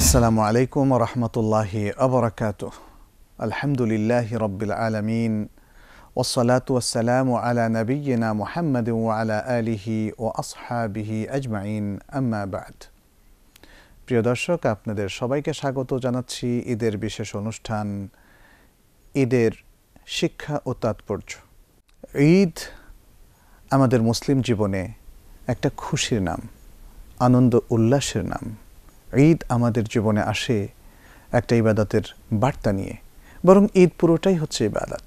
আসসালামু আলাইকুম ওয়া রাহমাতুল্লাহি ওয়া বারাকাতুহু। আলহামদুলিল্লাহি রাব্বিল আলামিন ওয়াসসালাতু ওয়াসসালামু আলা নাবিয়্যিনা মুহাম্মাদিন ওয়া আলা আলিহি ওয়া আসহাবিহি আজমাইন, আম্মা বা'দ। প্রিয় দর্শক, আপনাদের সবাইকে স্বাগত জানাচ্ছি ঈদের বিশেষ অনুষ্ঠান ঈদের শিক্ষা ও তাৎপর্য। ঈদ আমাদের মুসলিম জীবনে একটা খুশির নাম, আনন্দ উল্লাসের নাম। ঈদ আমাদের জীবনে আসে একটা ইবাদতের বার্তা নিয়ে, বরং ঈদ পুরোটাই হচ্ছে ইবাদত।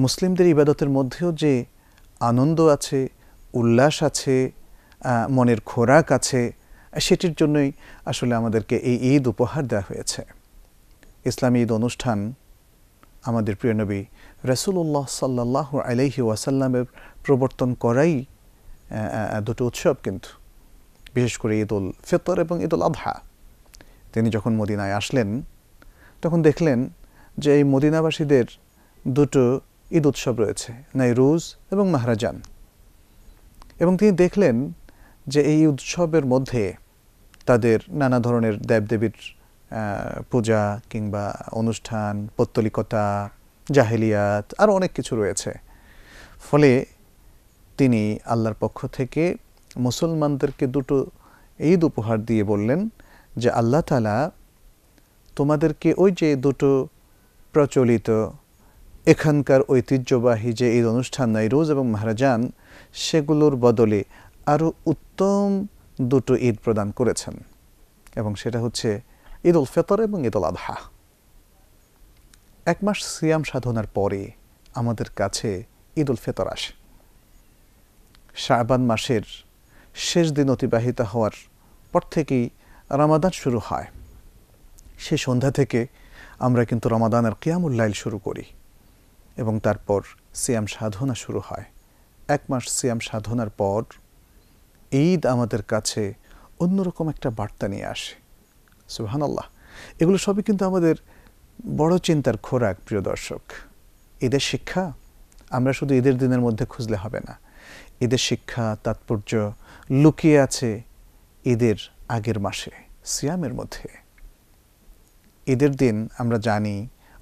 মুসলিমদের ইবাদতের মধ্যেও যে আনন্দ আছে, উল্লাস আছে, মনের খোরাক আছে, সেটির জন্যই আসলে আমাদেরকে এই ঈদ উপহার দেওয়া হয়েছে। ইসলামী ঈদ অনুষ্ঠান আমাদের প্রিয় নবী রাসূলুল্লাহ সাল্লাল্লাহু আলাইহি ওয়াসাল্লামের প্রবর্তন করাই দুটো উৎসব, কিন্তু বিশেষ করে ঈদ উল ফিতর এবং ঈদ উল আযহা। তিনি যখন মদিনায় আসলেন তখন দেখলেন যে এই মদিনাবাসীদের দুটো ঈদ উৎসব রয়েছে, নাইরুজ এবং মাহরাজান। এবং তিনি দেখলেন যে এই উৎসবের মধ্যে তাদের নানা ধরনের দেবদেবীর পূজা কিংবা অনুষ্ঠান, পৌত্তলিকতা, জাহেলিয়াত, আরও অনেক কিছু রয়েছে। ফলে তিনি আল্লাহর পক্ষ থেকে মুসলমানদেরকে দুটো ঈদ উপহার দিয়ে বললেন যে আল্লাহ তাআলা তোমাদেরকে ওই যে দুটো প্রচলিত এখানকার ঐতিহ্যবাহী যে ঈদ অনুষ্ঠান নাইরুজ এবং মাহরাজান, সেগুলোর বদলে আরও উত্তম দুটো ঈদ প্রদান করেছেন, এবং সেটা হচ্ছে ঈদ উল ফিতর এবং ঈদ উল আযহা। এক মাস সিয়াম সাধনার পরে আমাদের কাছে ঈদ উল ফিতর আসে। শাবান মাসের শেষ দিন অতিবাহিত হওয়ার পর থেকেই রমাদান শুরু হয়। সে সন্ধ্যা থেকে আমরা কিন্তু রমাদানের কিয়ামুল লাইল শুরু করি এবং তারপর সিয়াম সাধনা শুরু হয়। এক মাস সিয়াম সাধনার পর ঈদ আমাদের কাছে অন্যরকম একটা বার্তা নিয়ে আসে। সুবহানাল্লাহ, এগুলো সবই কিন্তু আমাদের বড় চিন্তার খোরাক। প্রিয় দর্শক, ঈদের শিক্ষা আমরা শুধু ঈদের দিনের মধ্যে খুঁজলে হবে না। ঈদের শিক্ষা তাৎপর্য লুকিয়ে আছে ঈদের আগের মাসে, সিয়ামের মধ্যে। ঈদের দিন আমরা জানি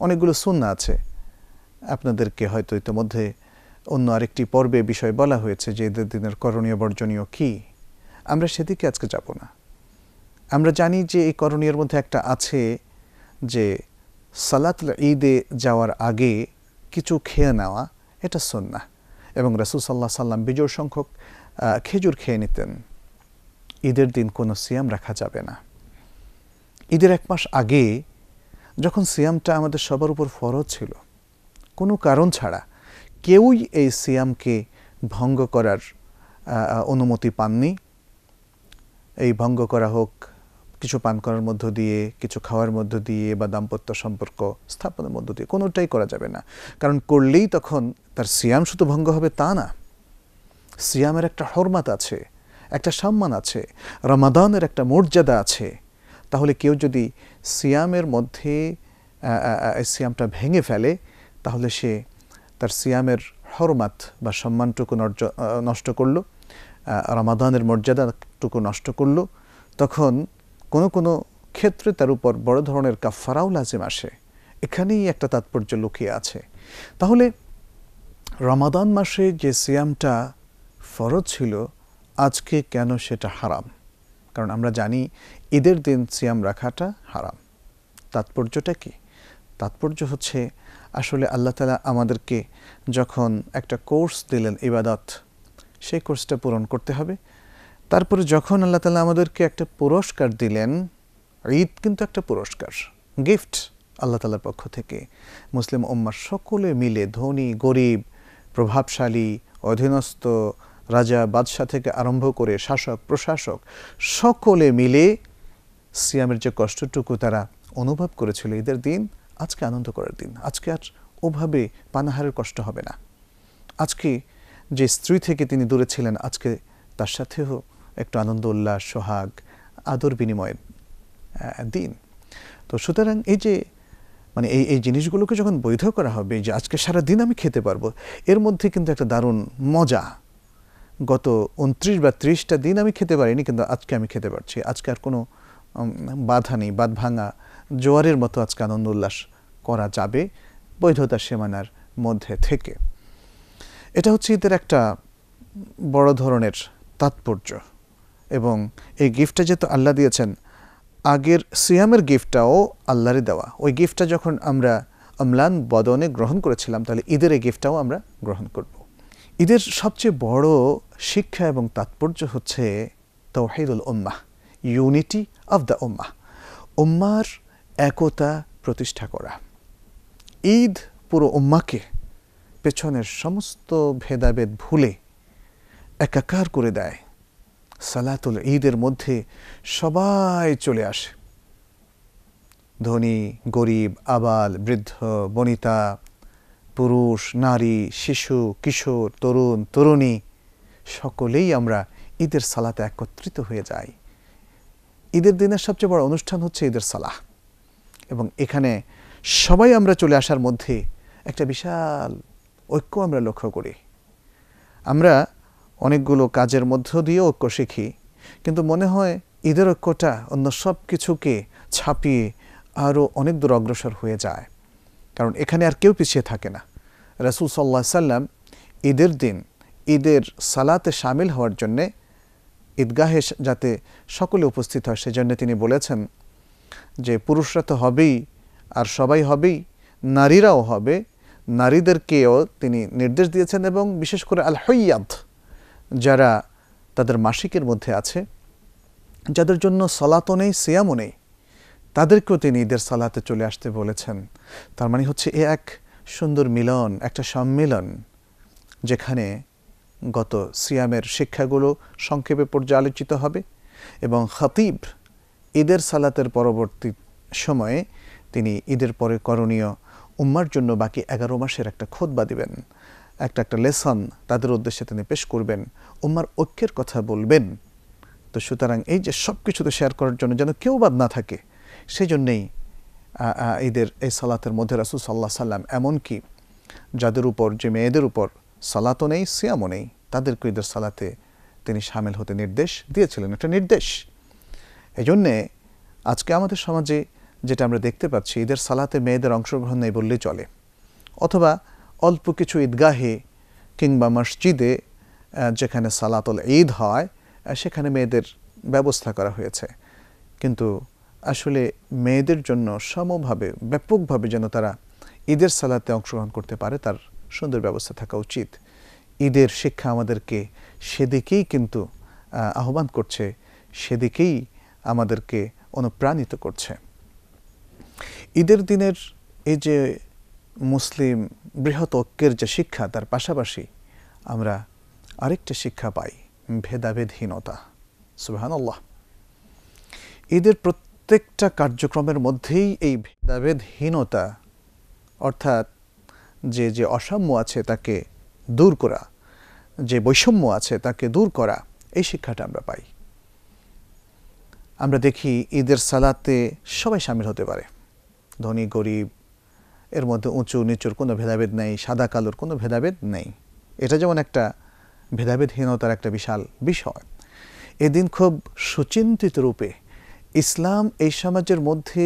অনেকগুলো সুন্নাহ আছে। আপনাদেরকে হয়তো ইতিমধ্যে অন্য আরেকটি পর্বে বিষয় বলা হয়েছে যে ঈদের দিনের করণীয় বর্জনীয় কী। আমরা সেদিকে আজকে যাব না। আমরা জানি যে এই করণীয়ের মধ্যে একটা আছে যে সালাতুল ঈদে যাওয়ার আগে কিছু খেয়ে নেওয়া, এটা সুন্নাহ, এবং রাসূল সাল্লাল্লাহু আলাইহি ওয়াসাল্লাম বিজোড় সংখ্যক খেজুর খেয়ে নিতেন। ঈদের দিন কোনো সিয়াম রাখা যাবে না। ঈদের এক মাস আগে যখন সিয়ামটা আমাদের সবার উপর ফরজ ছিল, কোনো কারণ ছাড়া কেউই এই সিয়ামকে ভঙ্গ করার অনুমতি পাননি। এই ভঙ্গ করা হোক কিছু পান করার মধ্য দিয়ে, কিছু খাওয়ার মধ্য দিয়ে, বা দাম্পত্য সম্পর্ক স্থাপনের মধ্য দিয়ে, কোনোটাই করা যাবে না। কারণ করলেই তখন তার সিয়াম শুধু ভঙ্গ হবে তা না, সিয়ামের একটা হরমাত আছে, একটা সম্মান আছে, রমাদানের একটা মর্যাদা আছে। তাহলে কেউ যদি সিয়ামের মধ্যে সিয়ামটা ভেঙে ফেলে, তাহলে সে তার সিয়ামের হরমাত বা সম্মানটুকু নষ্ট করলো, রমাদানের মর্যাদাটুকু নষ্ট করলো। তখন কোনো কোনো ক্ষেত্রে তার উপর বড় ধরনের কাফারাও লাজিম আসে। এখানেই একটা তাৎপর্য লুকিয়ে আছে। তাহলে রমাদান মাসে যে সিয়ামটা ফরজ ছিল, আজকে কেন সেটা হারাম? কারণ আমরা জানি ঈদের দিন সিয়াম রাখাটা হারাম। তাৎপর্যটা কি? তাৎপর্য হচ্ছে আসলে আল্লাহ তাআলা আমাদেরকে যখন একটা কোর্স দিলেন ইবাদত, সেই কোর্সটা পূরণ করতে হবে। তারপরে যখন আল্লাহ তাআলা আমাদেরকে একটা পুরস্কার দিলেন, ঈদ কিন্তু একটা পুরস্কার, গিফট আল্লাহ তাআলার পক্ষ থেকে। মুসলিম উম্মার সকলে মিলে, ধনী গরিব, প্রভাবশালী অধীনস্থ, রাজা বাদশাহ থেকে আরম্ভ করে শাসক প্রশাসক, সকলে মিলে সিয়ামের যে কষ্টটুকু তারা অনুভব করেছিল ঈদের দিন, আজকে আনন্দ করার দিন। আজকে আর ওভাবে পানাহারের কষ্ট হবে না। আজকে যে স্ত্রী থেকে তিনি দূরে ছিলেন, আজকে তার সাথেও একটু আনন্দ উল্লাস, সোহাগ, আদর বিনিময়ের দিন। তো সুতরাং এই যে মানে এই জিনিসগুলোকে যখন বৈধ করা হবে, যে আজকে সারা দিন আমি খেতে পারবো, এর মধ্যে কিন্তু একটা দারুণ মজা। গত 29 বা 30টা দিন আমি খেতে পারিনি, কিন্তু আজকে আমি খেতে পারছি। আজকে আর কোনো বাধা নেই, বাঁধ ভাঙা জোয়ারের মতো আজকে আনন্দ উল্লাস করা যাবে বৈধতার সীমানার মধ্যে থেকে। এটা হচ্ছে ঈদের একটা বড় ধরনের তাৎপর্য। এবং এই গিফটটা যেহেতু আল্লাহ দিয়েছেন, আগের সিয়ামের গিফটটাও আল্লাহরই দেওয়া। ওই গিফটটা যখন আমরা অম্লান বদনে গ্রহণ করেছিলাম, তাহলে ঈদের এই গিফটটাও আমরা গ্রহণ করব। ঈদের সবচেয়ে বড় শিক্ষা এবং তাৎপর্য হচ্ছে তাওহীদুল উম্মাহ, ইউনিটি অফ দ্য উম্মাহ, উম্মার একতা প্রতিষ্ঠা করা। ঈদ পুরো উম্মাকে পেছনের সমস্ত ভেদাভেদ ভুলে একাকার করে দেয়। সালাতুল ঈদের মধ্যে সবাই চলে আসে, ধনী গরিব, আবাল বৃদ্ধ বনিতা, পুরুষ নারী, শিশু কিশোর, তরুণ তরুণী, সকলেই আমরা ঈদের সালাতে একত্রিত হয়ে যাই। ঈদের দিনের সবচেয়ে বড় অনুষ্ঠান হচ্ছে ঈদের সালাহ, এবং এখানে সবাই আমরা চলে আসার মধ্যে একটা বিশাল ঐক্য আমরা লক্ষ্য করি। আমরা অনেকগুলো কাজের মধ্য দিয়ে ঐক্য শিখি, কিন্তু মনে হয় ঈদের ঐক্যটা অন্য সব কিছুকে ছাপিয়ে আরও অনেক দূর অগ্রসর হয়ে যায়, কারণ এখানে আর কেউ পিছিয়ে থাকে না। রাসূল সাল্লাল্লাহু আলাইহি সাল্লাম ঈদের দিন ঈদের সালাতে শামিল হওয়ার জন্যে ঈদগাহে যাতে সকলে উপস্থিত হয়, সেজন্য তিনি বলেছেন যে পুরুষরা তো হবেই, আর সবাই হবেই, নারীরাও হবে। নারীদেরকেও তিনি নির্দেশ দিয়েছেন, এবং বিশেষ করে আল হাইয়াদ, যারা তাদের মাসিকের মধ্যে আছে, যাদের জন্য সালাতও নেই সিয়ামও নেই, তাদেরকেও তিনি ঈদের সালাতে চলে আসতে বলেছেন। তার মানে হচ্ছে এ এক সুন্দর মিলন, একটা সম্মিলন, যেখানে গত সিয়ামের শিক্ষাগুলো সংক্ষেপে পর্যালোচিত হবে, এবং খতিব ঈদের সালাতের পরবর্তী সময়ে তিনি ঈদের পরে করণীয় উম্মার জন্য বাকি 11 মাসের একটা খুতবা দিবেন, একটা লেসন তাদের উদ্দেশ্যে তিনি পেশ করবেন, উম্মার ঐক্যের কথা বলবেন। তো সুতরাং এই যে সব কিছুতে শেয়ার করার জন্য যেন কেউ বাদ না থাকে, সেই জন্যেই ঈদের এই সালাতের মধ্যে রাসূল সাল্লাল্লাহু আলাইহি সাল্লাম এমনকি যাদের উপর, যে মেয়েদের উপর সালাতও নেই সিয়ামও নেই, তাদেরকে ঈদের সালাতে তিনি শামিল হতে নির্দেশ দিয়েছিলেন। একটা নির্দেশ। এই জন্যে আজকে আমাদের সমাজে যেটা আমরা দেখতে পাচ্ছি, ঈদের সালাতে মেয়েদের অংশগ্রহণ নেই বললেই চলে, অথবা অল্প কিছু ঈদগাহে কিংবা মসজিদে যেখানে সালাতুল ঈদ হয় সেখানে মেয়েদের ব্যবস্থা করা হয়েছে, কিন্তু আসলে মেয়েদের জন্য সমভাবে ব্যাপকভাবে যেন তারা ঈদের সালাতে অংশগ্রহণ করতে পারে, তার সুন্দর ব্যবস্থা থাকা উচিত। ঈদের শিক্ষা আমাদেরকে সেদিকেই কিন্তু আহ্বান করছে, সেদিকেই আমাদেরকে অনুপ্রাণিত করছে। ঈদের দিনের এই যে মুসলিম বৃহৎ ঐক্যের যে শিক্ষা, তার পাশাপাশি আমরা আরেকটা শিক্ষা পাই, ভেদাভেদহীনতা। সুবহানাল্লাহ। ঈদের প্রত্যেকটা কার্যক্রমের মধ্যেই এই ভেদাভেদহীনতা, অর্থাৎ যে অসাম্য আছে তাকে দূর করা, যে বৈষম্য আছে তাকে দূর করা, এই শিক্ষাটা আমরা পাই। আমরা দেখি ঈদের সালাতে সবাই শামিল হতে পারে, ধনী গরিব, এর মধ্যে উঁচু নিচুর কোনো ভেদাভেদ নেই, সাদা কালোর কোনো ভেদাভেদ নেই। এটা যেমন একটা ভেদাভেদহীনতার একটা বিশাল বিষয়। এদিন খুব সুচিন্তিত রূপে ইসলাম এই সমাজের মধ্যে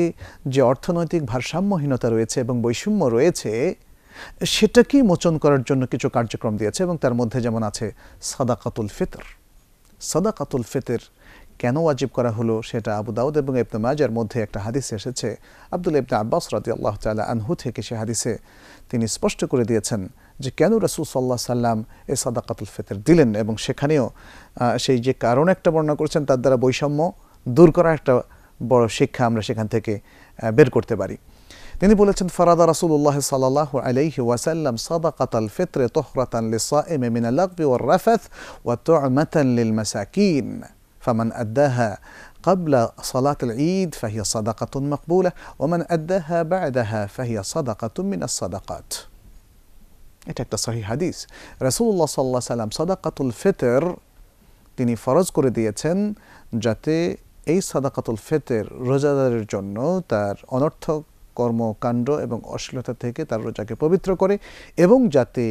যে অর্থনৈতিক ভারসাম্যহীনতা রয়েছে এবং বৈষম্য রয়েছে, সেটাকেই মোচন করার জন্য কিছু কার্যক্রম দিয়েছে, এবং তার মধ্যে যেমন আছে সাদাকাতুল ফিতর। সাদাকাতুল ফিতর কেন ওয়াজিব করা হলো সেটা আবু দাউদ এবং ইবনে মাজার মধ্যে একটা হাদিসে এসেছে। আব্দুল্লাহ ইবনে আব্বাস রাদিয়াল্লাহু তাআলা আনহু থেকে সে হাদিসে তিনি স্পষ্ট করে দিয়েছেন যে কেন রাসূল সাল্লাল্লাহু আলাইহি সাল্লাম এই সাদাকাতুল ফিতর দিলেন, এবং সেখানেও সেই যে কারণ একটা বর্ণনা করেছেন, তার দ্বারা বৈষম্য দূর করার একটা বড় শিক্ষা আমরা সেখান থেকে বের করতে পারি। তিনি বলেছেন, ফারাদা রাসূলুল্লাহ সাল্লাল্লাহু আলাইহি ওয়াসাল্লাম সাদাকাতাল ফিতর তুহরাতান লিসাইমি মিনাল লাগবি ওয়ার রাফাথ ওয়া তু'মাতান লিল মাসাকিন ফামান আদ্দাহা قبل صلاة العيد فهي صدقة مقبولة ومن أداها بعدها فهي صدقة من الصدقات. এটা একটা সহিহ হাদিস। রাসূলুল্লাহ সাল্লাল্লাহু আলাইহি সাল্লাম সাদাকাতুল ফিতর তিনি ফরজ করে দিয়েছেন, যাতে এই সাদাকাতুল ফিতর রোজাদারের জন্য তার অনর্থক কর্মকাণ্ড এবং অশ্লীলতা থেকে তার রোজাকে পবিত্র করে, এবং যাতে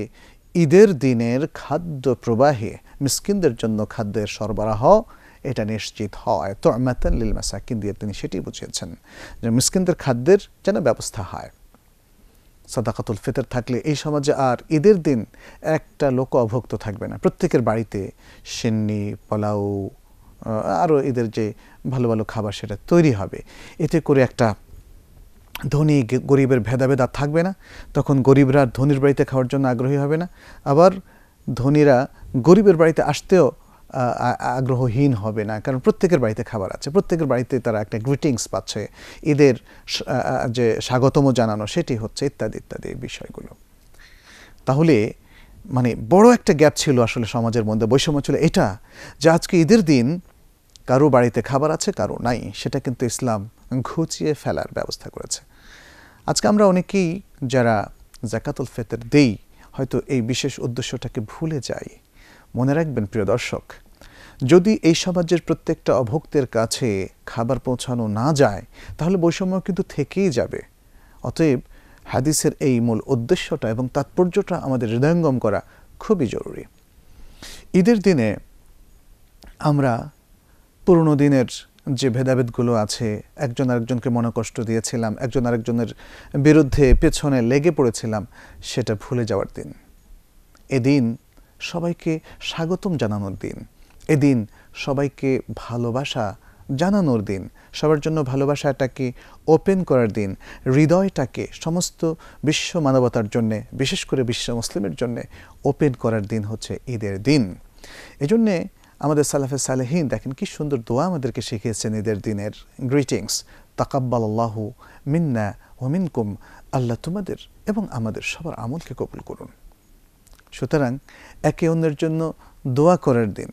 ঈদের দিনের খাদ্য প্রবাহে মিসকিনদের জন্য খাদ্যের সরবরাহ এটা নিশ্চিত হয়। তু'মাতান লিল মাসাকিন দিয়ে তিনি সেটি বুঝিয়েছেন যে মিসকিনদের খাদ্যের যেন ব্যবস্থা হয়। সাদাকাতুল ফিতর থাকলে এই সমাজে আর ঈদের দিন একটা লোক অভুক্ত থাকবে না। প্রত্যেকের বাড়িতে সিন্নি, পোলাও, আরও ঈদের যে ভালো ভালো খাবার সেটা তৈরি হবে। এতে করে একটা ধনী গরিবের ভেদাভেদ আর থাকবে না। তখন গরিবরা ধনীর বাড়িতে খাওয়ার জন্য আগ্রহী হবে না, আবার ধনীরা গরিবের বাড়িতে আসতেও আগ্রহহীন হবে না, কারণ প্রত্যেকের বাড়িতে খাবার আছে, প্রত্যেকের বাড়িতে তারা একটা গ্রিটিংস পাচ্ছে, ঈদের যে স্বাগতম জানানো সেটি হচ্ছে, ইত্যাদি ইত্যাদি বিষয়গুলো। তাহলে মানে বড় একটা গ্যাপ ছিল আসলে সমাজের মধ্যে, বৈষম্য ছিল এটা যে আজকে ঈদের দিন কারো বাড়িতে খাবার আছে কারো নাই, সেটা কিন্তু ইসলাম ঘুচিয়ে ফেলার ব্যবস্থা করেছে। আজকে আমরা অনেকেই যারা যাকাতুল ফিতর দেই হয়তো এই বিশেষ উদ্দেশ্যটাকে ভুলে যাই। মনে রাখবেন প্রিয় দর্শক, যদি এই সমাজের প্রত্যেকটা অভুক্তের কাছে খাবার পৌঁছানো না যায় তাহলে বৈষম্য কিন্তু থেকেই যাবে। অতএব হাদিসের এই মূল উদ্দেশ্যটা এবং তাৎপর্যটা আমাদের হৃদয়ঙ্গম করা খুবই জরুরি। ঈদের দিনে আমরা পুরনো দিনের যে ভেদাভেদগুলো আছে, একজন আরেকজনকে মনোকষ্ট দিয়েছিলাম, একজন আরেকজনের বিরুদ্ধে পেছনে লেগে পড়েছিলাম, সেটা ভুলে যাওয়ার দিন। এদিন সবাইকে স্বাগতম জানানোর দিন, এদিন সবাইকে ভালোবাসা জানানোর দিন, সবার জন্য ভালোবাসাটাকে ওপেন করার দিন, হৃদয়টাকে সমস্ত বিশ্ব মানবতার জন্যে, বিশেষ করে বিশ্ব মুসলিমের জন্যে ওপেন করার দিন হচ্ছে ঈদের দিন। এজন্যে আমাদের সালাফে সালেহিন দেখেন কি সুন্দর দোয়া আমাদেরকে শিখিয়েছেন ঈদের দিনের গ্রিটিংস। তাকাব্বালাল্লাহু মিন্না ওয়া মিনকুম, আল্লাহ তোমাদের এবং আমাদের সবার আমলকে কবুল করুন। সুতরাং একে অন্যের জন্য দোয়া করার দিন,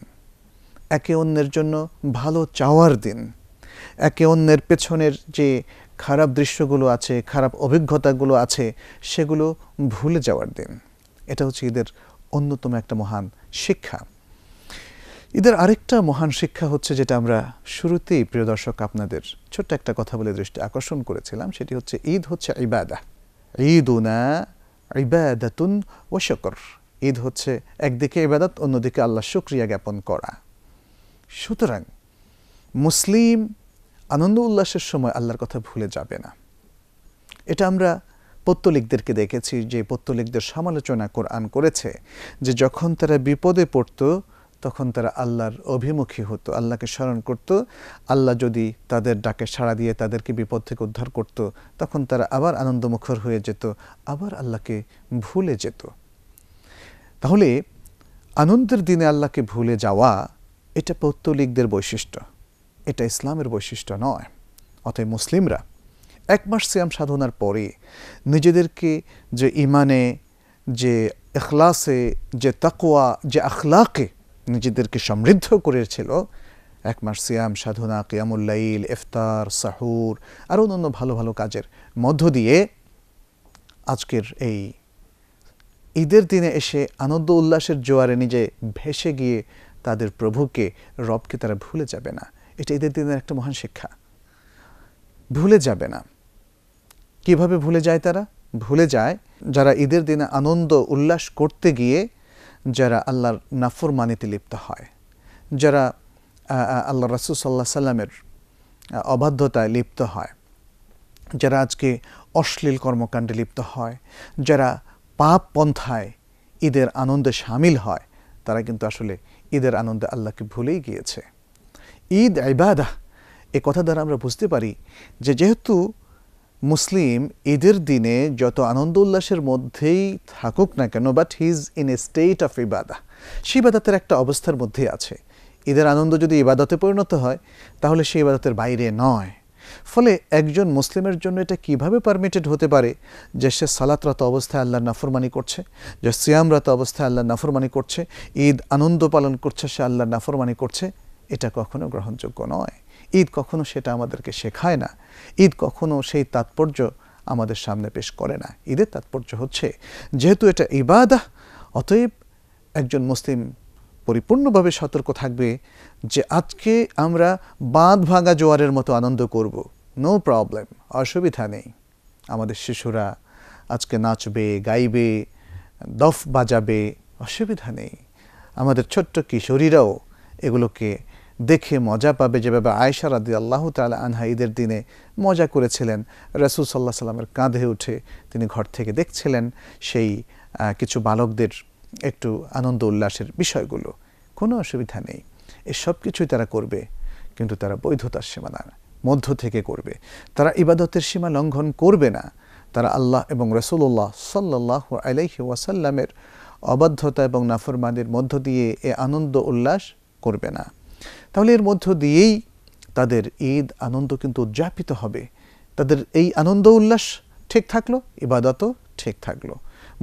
একে অন্যের জন্য ভালো চাওয়ার দিন, একে অন্যের পেছনের যে খারাপ দৃশ্যগুলো আছে, খারাপ অভিজ্ঞতাগুলো আছে, সেগুলো ভুলে যাওয়ার দিন। এটা হচ্ছে ঈদের অন্যতম একটা মহান শিক্ষা। ঈদের আরেকটা মহান শিক্ষা হচ্ছে, যেটা আমরা শুরুতেই প্রিয় দর্শক আপনাদের ছোট্ট একটা কথা বলে দৃষ্টি আকর্ষণ করেছিলাম, সেটি হচ্ছে ঈদ হচ্ছে ইবাদাহ। ঈদুনা ইবাদাতুন ওয়া শুকর। ঈদ হচ্ছে একদিকে ইবাদত, অন্যদিকে আল্লাহ শুকরিয়া জ্ঞাপন করা। সুতরাং মুসলিম আনন্দ উল্লাসের সময় আল্লাহর কথা ভুলে যাবে না। এটা আমরা পত্তলিকদেরকে দেখেছি যে পত্তলিকদের সমালোচনা কোরআন করেছে যে যখন তারা বিপদে পড়তো তখন তারা আল্লাহর অভিমুখী হতো, আল্লাহকে স্মরণ করত। আল্লাহ যদি তাদের ডাকে সাড়া দিয়ে তাদেরকে বিপদ থেকে উদ্ধার করত, তখন তারা আবার আনন্দমুখর হয়ে যেত, আবার আল্লাহকে ভুলে যেত। তাহলে আনন্দের দিনে আল্লাহকে ভুলে যাওয়া এটা পৌত্তলিকদের বৈশিষ্ট্য, এটা ইসলামের বৈশিষ্ট্য নয়। অতএব মুসলিমরা এক মাস সিয়াম সাধনার পরে নিজেদেরকে যে ইমানে, যে ইখলাসে, যে তাকওয়া, যে আখলাকে নিজেদেরকে সমৃদ্ধ করেছিল, এক মাস সিয়াম সাধনা, কিয়ামুল লাইল, ইফতার, সাহুর আর অন্যান্য ভালো ভালো কাজের মধ্য দিয়ে আজকের এই ঈদের দিনে এসে আনন্দ উল্লাসের জোয়ারে নিজে ভেসে গিয়ে তাদের প্রভুকে, রবকে তারা ভুলে যাবে না। এটা ঈদের দিনের একটা মহান শিক্ষা। ভুলে যাবে না। কিভাবে ভুলে যায় তারা? ভুলে যায় যারা ঈদের দিনে আনন্দ উল্লাস করতে গিয়ে যারা আল্লাহর নাফরমানিতে লিপ্ত হয়, যারা আল্লাহ রাসূল সাল্লাল্লাহু আলাইহি সাল্লামের অবাধ্যতায় লিপ্ত হয়, যারা আজকে অশ্লীল কর্মকাণ্ডে লিপ্ত হয়, যারা পাপ পন্থায় ঈদের আনন্দে শামিল হয়, তারা কিন্তু আসলে ঈদের আনন্দে আল্লাহকে ভুলেই গিয়েছে। ঈদ ইবাদাহ, এ কথা দ্বারা আমরা বুঝতে পারি যে যেহেতু মুসলিম ঈদের দিনে যত আনন্দ উল্লাসের মধ্যেই থাকুক না কেন, but he is in a state of ইবাদাহ, সেই ইবাদতের একটা অবস্থার মধ্যে আছে। ঈদের আনন্দ যদি ইবাদতে পরিণত হয় তাহলে সেই ইবাদতের বাইরে নয়। ফলে একজন মুসলিমের জন্য এটা কিভাবে পারমিটেড হতে পারে যে সে সালাতরত অবস্থায় আল্লাহর নাফরমানি করছে, যে সিয়ামরত অবস্থায় আল্লাহর নাফরমানি করছে, ঈদ আনন্দ পালন করছে সে আল্লাহর নাফরমানি করছে? এটা কখনো গ্রহণযোগ্য নয়। ঈদ কখনো সেটা আমাদেরকে শেখায় না। ঈদ কখনো সেই তাৎপর্য আমাদের সামনে পেশ করে না। ঈদের তাৎপর্য হচ্ছে যেহেতু এটা ইবাদাহ, অতএব একজন মুসলিম পরিপূর্ণভাবে সতর্ক থাকবে যে আজকে আমরা বাঁধ ভাঙা জোয়ারের মতো আনন্দ করব, নো প্রবলেম, অসুবিধা নেই। আমাদের শিশুরা আজকে নাচবে, গাইবে, দফ বাজাবে, অসুবিধা নেই। আমাদের ছোট্ট কিশোরীরাও এগুলোকে দেখে মজা পাবে, যেভাবে আয়েশা রাদিয়াল্লাহু তাআলা আনহা ঈদের দিনে মজা করেছিলেন, রাসূল সাল্লাল্লাহু আলাইহি ওয়াসাল্লামের কাঁধে উঠে তিনি ঘর থেকে দেখছিলেন সেই কিছু বালকদের একটু আনন্দ উল্লাসের বিষয়গুলো। কোনো অসুবিধা নেই, এসব কিছুই তারা করবে, কিন্তু তারা বৈধতার সীমানার মধ্য থেকে করবে। তারা ইবাদতের সীমা লঙ্ঘন করবে না, তারা আল্লাহ এবং রাসূলুল্লাহ সাল্লাল্লাহু আলাইহি ওয়াসাল্লামের অবাধ্যতা এবং নাফরমানির মধ্য দিয়ে এ আনন্দ উল্লাস করবে না। তাহলে এর মধ্য দিয়েই তাদের ঈদ আনন্দ কিন্তু উদযাপিত হবে। তাদের এই আনন্দ উল্লাস ঠিক থাকলো, ইবাদতও ঠিক থাকলো,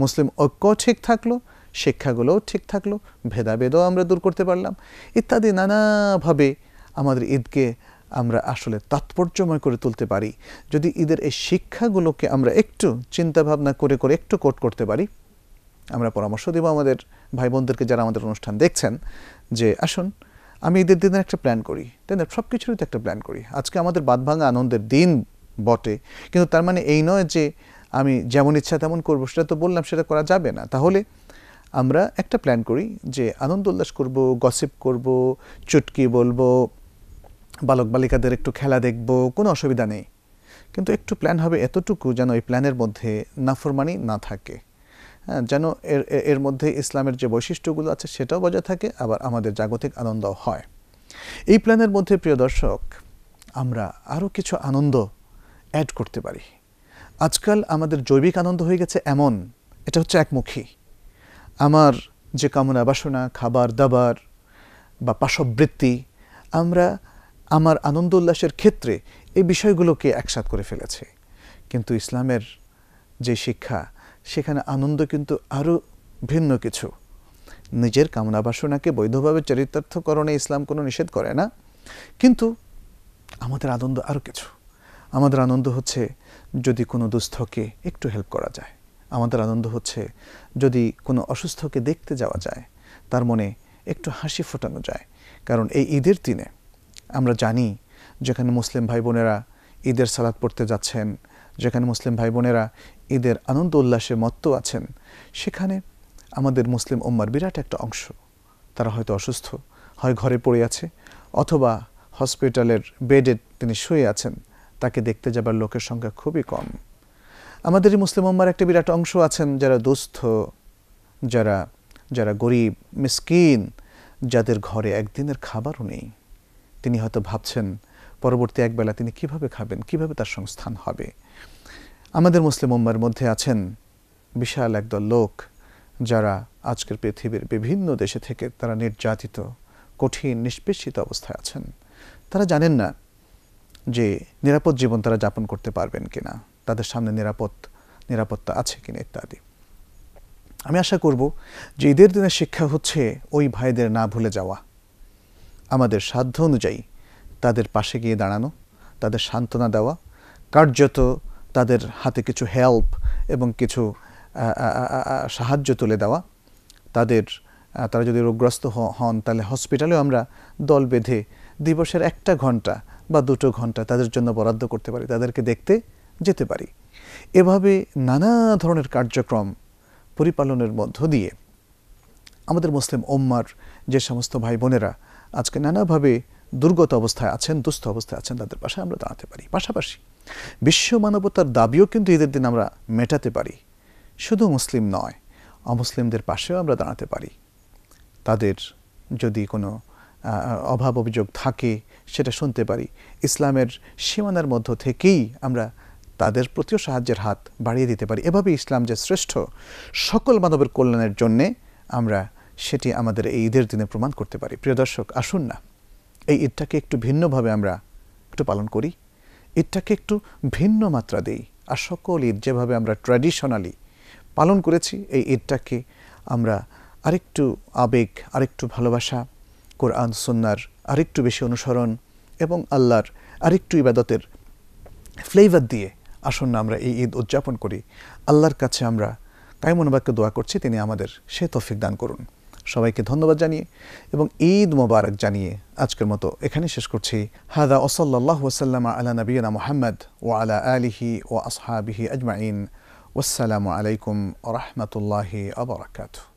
মুসলিম ঐক্য ঠিক থাকলো, শিক্ষাগুলোও ঠিক থাকলো, ভেদাভেদও আমরা দূর করতে পারলাম, ইত্যাদি নানাভাবে আমাদের ঈদকে আমরা আসলে তাৎপর্যময় করে তুলতে পারি। যদি ঈদের এই শিক্ষাগুলোকে আমরা একটু চিন্তাভাবনা করে করে একটু কোট করতে পারি, আমরা পরামর্শ দেব আমাদের ভাই বোনদেরকে যারা আমাদের অনুষ্ঠান দেখছেন যে আসুন আমি ঈদের দিনের একটা প্ল্যান করি, তাই না? সব কিছুরই তো একটা প্ল্যান করি। আজকে আমাদের বাঁধভাঙা আনন্দের দিন বটে, কিন্তু তার মানে এই নয় যে আমি যেমন ইচ্ছা তেমন করবো, সেটা তো বললাম সেটা করা যাবে না। তাহলে আমরা একটা প্ল্যান করি যে আনন্দ উল্লাস করবো, গসিপ করবো, চুটকি বলবো, বালক বালিকাদের একটু খেলা দেখবো, কোনো অসুবিধা নেই, কিন্তু একটু প্ল্যান হবে এতটুকু যেন এই প্ল্যানের মধ্যে নাফরমানি না থাকে, হ্যাঁ, যেন এর মধ্যে ইসলামের যে বৈশিষ্ট্যগুলো আছে সেটাও বজায় থাকে, আবার আমাদের জাগতিক আনন্দও হয়। এই প্ল্যানের মধ্যে প্রিয় দর্শক আমরা আরও কিছু আনন্দ অ্যাড করতে পারি। আজকাল আমাদের জৈবিক আনন্দ হয়ে গেছে এমন, এটা হচ্ছে একমুখী। আমার যে কামনা বাসনা, খাবার দাবার বা পাশবৃত্তি, আমরা আমার আনন্দ উল্লাসের ক্ষেত্রে এই বিষয়গুলোকে একসাথ করে ফেলেছি। কিন্তু ইসলামের যে শিক্ষা, সেখানে আনন্দ কিন্তু আরও ভিন্ন কিছু। নিজের কামনা বাসনাকে বৈধভাবে চরিতার্থকরণে ইসলাম কোনো নিষেধ করে না, কিন্তু আমাদের আনন্দ আরও কিছু। আমাদের আনন্দ হচ্ছে যদি কোনো দুস্থকে একটু হেল্প করা যায়, আমাদের আনন্দ হচ্ছে যদি কোনো অসুস্থকে দেখতে যাওয়া যায়, তার মনে একটু হাসি ফোটানো যায়। কারণ এই ঈদের দিনে আমরা জানি যেখানে মুসলিম ভাই বোনেরা ঈদের সালাত পড়তে যাচ্ছেন, যেখানে মুসলিম ভাই বোনেরা ঈদের আনন্দ উল্লাসে মত্ত আছেন, সেখানে আমাদের মুসলিম উম্মার বিরাট একটা অংশ তারা হয়তো অসুস্থ, হয় ঘরে পড়ে আছে অথবা হসপিটালের বেডে তিনি শুয়ে আছেন, তাকে দেখতে যাবার লোকের সংখ্যা খুবই কম। আমাদের এই মুসলিম উম্মার একটা বিরাট অংশ আছেন যারা দুস্থ, যারা যারা গরিব মিসকিন, যাদের ঘরে একদিনের খাবারও নেই। তিনি হয়তো ভাবছেন পরবর্তী একবেলা তিনি কিভাবে খাবেন, কিভাবে তার সংস্থান হবে। আমাদের মুসলিম উম্মার মধ্যে আছেন বিশাল একদল লোক যারা আজকের পৃথিবীর বিভিন্ন দেশে থেকে তারা নির্যাতিত, কঠিন নিষ্পেষিত অবস্থায় আছেন। তারা জানেন না যে নিরাপদ জীবন তারা যাপন করতে পারবেন কিনা, তাদের সামনে নিরাপত্তা আছে কিনা ইত্যাদি। আমি আশা করব যে ঈদের দিনের শিক্ষা হচ্ছে ওই ভাইদের না ভুলে যাওয়া, আমাদের সাধ্য অনুযায়ী তাদের পাশে গিয়ে দাঁড়ানো, তাদের সান্ত্বনা দেওয়া, কার্যত তাদের হাতে কিছু হেল্প এবং কিছু সাহায্য তুলে দেওয়া। তারা যদি রোগগ্রস্ত হন তাহলে হসপিটালেও আমরা দল বেঁধে দিবসের 1 ঘন্টা বা 2 ঘন্টা তাদের জন্য বরাদ্দ করতে পারি, তাদেরকে দেখতে যেতে পারি। এভাবে নানা ধরনের কার্যক্রম পরিপালনের মধ্য দিয়ে আমাদের মুসলিম উম্মার যে সমস্ত ভাই বোনেরা আজকে নানাভাবে দুর্গত অবস্থায় আছেন, দুস্থ অবস্থায় আছেন, তাদের পাশে আমরা দাঁড়াতে পারি। পাশাপাশি বিশ্ব মানবতার দাবিও কিন্তু ঈদের দিন আমরা মেটাতে পারি। শুধু মুসলিম নয়, অমুসলিমদের পাশেও আমরা দাঁড়াতে পারি। তাদের যদি কোনো অভাব অভিযোগ থাকে সেটা শুনতে পারি। ইসলামের সীমানার মধ্য থেকেই আমরা তাদের প্রতিও সাহায্যের হাত বাড়িয়ে দিতে পারি। এভাবে ইসলাম যে শ্রেষ্ঠ, সকল মানবের কল্যাণের জন্যে আমরা সেটি আমাদের এই ঈদের দিনে প্রমাণ করতে পারি। প্রিয় দর্শক, আসুন না এই ঈদটাকে একটু ভিন্নভাবে আমরা একটু পালন করি, ঈদটাকে একটু ভিন্ন মাত্রা দিই। আর সকল ঈদ যেভাবে আমরা ট্র্যাডিশনালি পালন করেছি, এই ঈদটাকে আমরা আরেকটু আবেগ, আরেকটু ভালোবাসা, কোরআন সুন্নাহর আরেকটু বেশি অনুসরণ এবং আল্লাহর আরেকটু ইবাদতের ফ্লেভার দিয়ে আসুন না আমরা এই ঈদ উদযাপন করি। আল্লাহর কাছে আমরা কায়মনোবাক্যে দোয়া করছি, তিনি আমাদের সে তৌফিক দান করুন। সবাইকে ধন্যবাদ জানিয়ে এবং ঈদ মোবারক জানিয়ে আজকের মতো এখানে শেষ করছি। হাদা ওয়াসাল্লাল্লাহু ওয়াসাল্লামা আলা নবিয়িনা মুহাম্মদ ওয়া আলা আলিহি ওয়া আসহাবিহি আজমাইন। ওয়াসসালামু আলাইকুম ওয়া রাহমাতুল্লাহি ওয়া বারাকাতুহু।